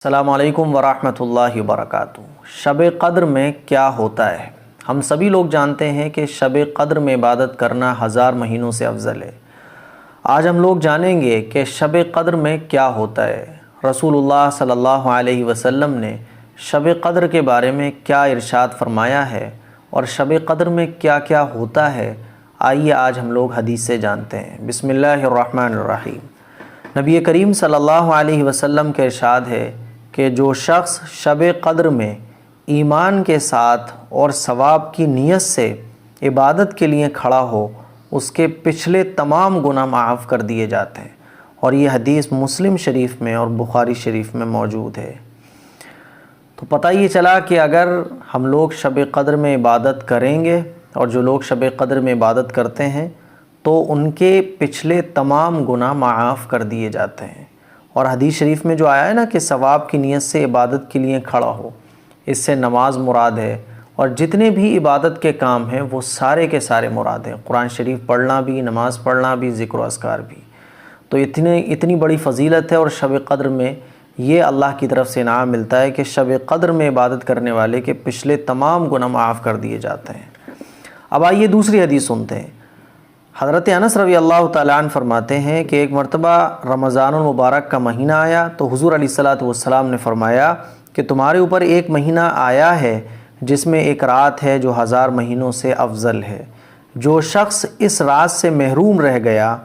السلام علیکم ورحمۃ اللہ وبرکاتہ۔ شب قدر میں کیا ہوتا ہے؟ ہم سبھی لوگ جانتے ہیں کہ شب قدر میں عبادت کرنا 1000 مہینوں سے افضل ہے۔ آج ہم لوگ جانیں گے کہ شب قدر میں کیا ہوتا ہے، رسول اللہ صلی اللہ علیہ وسلم نے شب قدر کے بارے میں کیا ارشاد فرمایا ہے اور شب قدر میں کیا کیا ہوتا ہے۔ آئیے آج ہم لوگ حدیث سے جانتے ہیں۔ بسم اللہ الرحمن الرحیم۔ نبی کریم صلی اللہ علیہ وسلم کا ارشاد ہے کہ جو شخص شب قدر میں ایمان کے ساتھ اور ثواب کی نیت سے عبادت کے لیے کھڑا ہو، اس کے پچھلے تمام گناہ معاف کر دیے جاتے ہیں، اور یہ حدیث مسلم شریف میں اور بخاری شریف میں موجود ہے۔ تو پتہ یہ چلا کہ اگر ہم لوگ شب قدر میں عبادت کریں گے، اور جو لوگ شب قدر میں عبادت کرتے ہیں تو ان کے پچھلے تمام گناہ معاف کر دیے جاتے ہیں۔ اور حدیث شریف میں جو آیا ہے نا کہ ثواب کی نیت سے عبادت کے لیے کھڑا ہو، اس سے نماز مراد ہے، اور جتنے بھی عبادت کے کام ہیں وہ سارے کے سارے مراد ہیں۔ قرآن شریف پڑھنا بھی، نماز پڑھنا بھی، ذکر و اذکار بھی۔ تو اتنی بڑی فضیلت ہے، اور شب قدر میں یہ اللہ کی طرف سے انعام ملتا ہے کہ شب قدر میں عبادت کرنے والے کے پچھلے تمام گناہ معاف کر دیے جاتے ہیں۔ اب آئیے دوسری حدیث سنتے ہیں۔ حضرت انس رضی اللہ تعالیٰ عنہ فرماتے ہیں کہ ایک مرتبہ رمضان المبارک کا مہینہ آیا تو حضور علیہ الصلاۃ والسلام نے فرمایا کہ تمہارے اوپر ایک مہینہ آیا ہے جس میں ایک رات ہے جو 1000 مہینوں سے افضل ہے۔ جو شخص اس رات سے محروم رہ گیا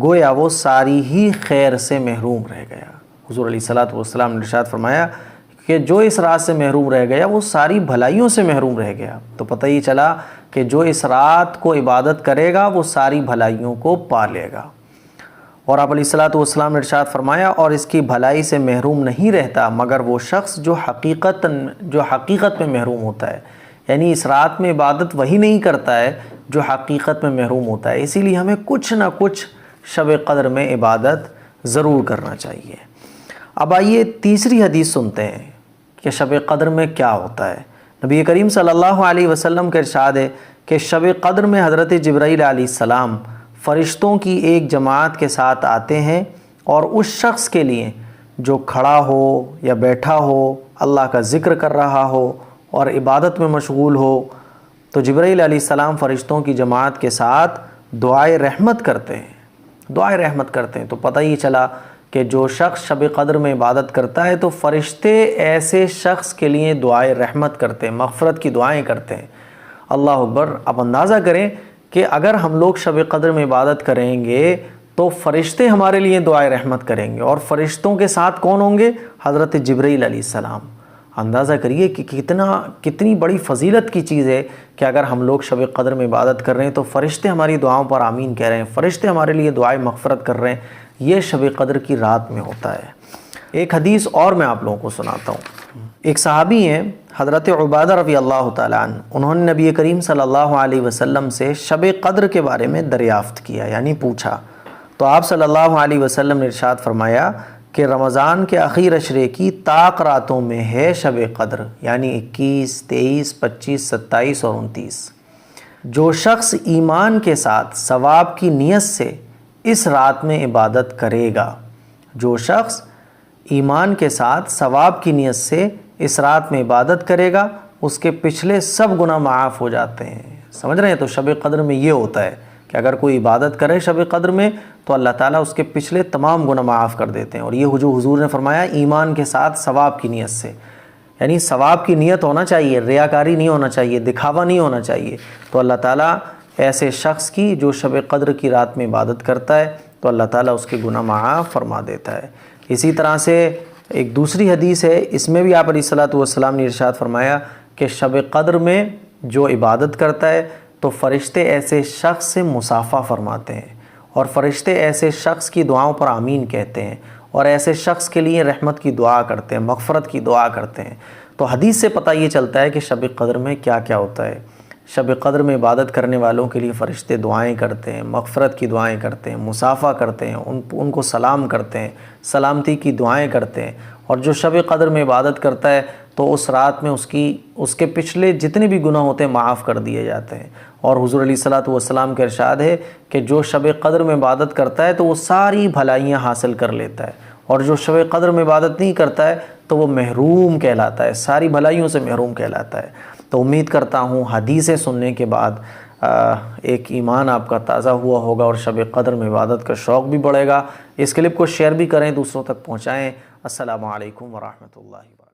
گویا وہ ساری ہی خیر سے محروم رہ گیا۔ حضور علیہ الصلاۃ والسلام نے ارشاد فرمایا کہ جو اس رات سے محروم رہ گیا وہ ساری بھلائیوں سے محروم رہ گیا۔ تو پتہ یہ چلا کہ جو اس رات کو عبادت کرے گا وہ ساری بھلائیوں کو پا لے گا۔ اور آپ علیہ الصلاۃ والسلام نے ارشاد فرمایا اور اس کی بھلائی سے محروم نہیں رہتا مگر وہ شخص جو حقیقت میں محروم ہوتا ہے، یعنی اس رات میں عبادت وہی نہیں کرتا ہے جو حقیقت میں محروم ہوتا ہے۔ اسی لیے ہمیں کچھ نہ کچھ شب قدر میں عبادت ضرور کرنا چاہیے۔ اب آئیے تیسری حدیث سنتے ہیں کہ شب قدر میں کیا ہوتا ہے۔ نبی کریم صلی اللہ علیہ وسلم کا ارشاد ہے کہ شب قدر میں حضرت جبرائیل علیہ السلام فرشتوں کی ایک جماعت کے ساتھ آتے ہیں، اور اس شخص کے لیے جو کھڑا ہو یا بیٹھا ہو، اللہ کا ذکر کر رہا ہو اور عبادت میں مشغول ہو، تو جبرائیل علیہ السلام فرشتوں کی جماعت کے ساتھ دعائے رحمت کرتے ہیں۔ تو پتہ ہی چلا کہ جو شخص شب قدر میں عبادت کرتا ہے تو فرشتے ایسے شخص کے لیے دعائے رحمت کرتے ہیں، مغفرت کی دعائیں کرتے ہیں۔ اللہ اکبر۔ اب اندازہ کریں کہ اگر ہم لوگ شب قدر میں عبادت کریں گے تو فرشتے ہمارے لیے دعائے رحمت کریں گے، اور فرشتوں کے ساتھ کون ہوں گے؟ حضرت جبرائیل علیہ السلام۔ اندازہ کریے کہ کتنی بڑی فضیلت کی چیز ہے کہ اگر ہم لوگ شب قدر میں عبادت کر رہے ہیں تو فرشتے ہماری دعاؤں پر آمین کہہ رہے ہیں، فرشتے ہمارے لیے دعائے مغفرت کر رہے ہیں۔ یہ شب قدر کی رات میں ہوتا ہے۔ ایک حدیث اور میں آپ لوگوں کو سناتا ہوں۔ ایک صحابی ہیں حضرت عبادہ رضی اللہ تعالیٰ عنہ، انہوں نے نبی کریم صلی اللہ علیہ وسلم سے شب قدر کے بارے میں دریافت کیا، یعنی پوچھا، تو آپ صلی اللہ علیہ وسلم نے ارشاد فرمایا کہ رمضان کے آخر عشرے کی طاق راتوں میں ہے شب قدر، یعنی 21، 23، 25، 27 اور 29۔ جو شخص ایمان کے ساتھ ثواب کی نیت سے اس رات میں عبادت کرے گا، جو شخص ایمان کے ساتھ ثواب کی نیت سے اس رات میں عبادت کرے گا اس کے پچھلے سب گناہ معاف ہو جاتے ہیں۔ سمجھ رہے ہیں؟ تو شب قدر میں یہ ہوتا ہے کہ اگر کوئی عبادت کرے شب قدر میں تو اللہ تعالیٰ اس کے پچھلے تمام گناہ معاف کر دیتے ہیں۔ اور یہ جو حضور نے فرمایا ایمان کے ساتھ ثواب کی نیت سے، یعنی ثواب کی نیت ہونا چاہیے، ریاکاری نہیں ہونا چاہیے، دکھاوا نہیں ہونا چاہیے۔ تو اللہ تعالیٰ ایسے شخص کی جو شب قدر کی رات میں عبادت کرتا ہے تو اللہ تعالیٰ اس کے گناہ معاف فرما دیتا ہے۔ اسی طرح سے ایک دوسری حدیث ہے، اس میں بھی آپ علیہ الصلاۃ والسلام نے ارشاد فرمایا کہ شب قدر میں جو عبادت کرتا ہے تو فرشتے ایسے شخص سے مصافحہ فرماتے ہیں، اور فرشتے ایسے شخص کی دعاؤں پر آمین کہتے ہیں، اور ایسے شخص کے لیے رحمت کی دعا کرتے ہیں، مغفرت کی دعا کرتے ہیں۔ تو حدیث سے پتہ یہ چلتا ہے کہ شب قدر میں کیا کیا ہوتا ہے۔ شب قدر میں عبادت کرنے والوں کے لیے فرشتے دعائیں کرتے ہیں، مغفرت کی دعائیں کرتے ہیں، مصافحہ کرتے ہیں، ان کو سلام کرتے ہیں، سلامتی کی دعائیں کرتے ہیں۔ اور جو شب قدر میں عبادت کرتا ہے تو اس رات میں اس کے پچھلے جتنے بھی گناہ ہوتے ہیں معاف کر دیے جاتے ہیں۔ اور حضور علیہ الصلاۃ والسلام کا ارشاد ہے کہ جو شب قدر میں عبادت کرتا ہے تو وہ ساری بھلائیاں حاصل کر لیتا ہے، اور جو شب قدر میں عبادت نہیں کرتا ہے تو وہ محروم کہلاتا ہے، ساری بھلائیوں سے محروم کہلاتا ہے۔ تو امید کرتا ہوں حدیثیں سننے کے بعد ایک ایمان آپ کا تازہ ہوا ہوگا اور شب قدر میں عبادت کا شوق بھی بڑھے گا۔ اس کلپ کو شیئر بھی کریں، دوسروں تک پہنچائیں۔ السلام علیکم ورحمۃ اللہ وبرکاتہ۔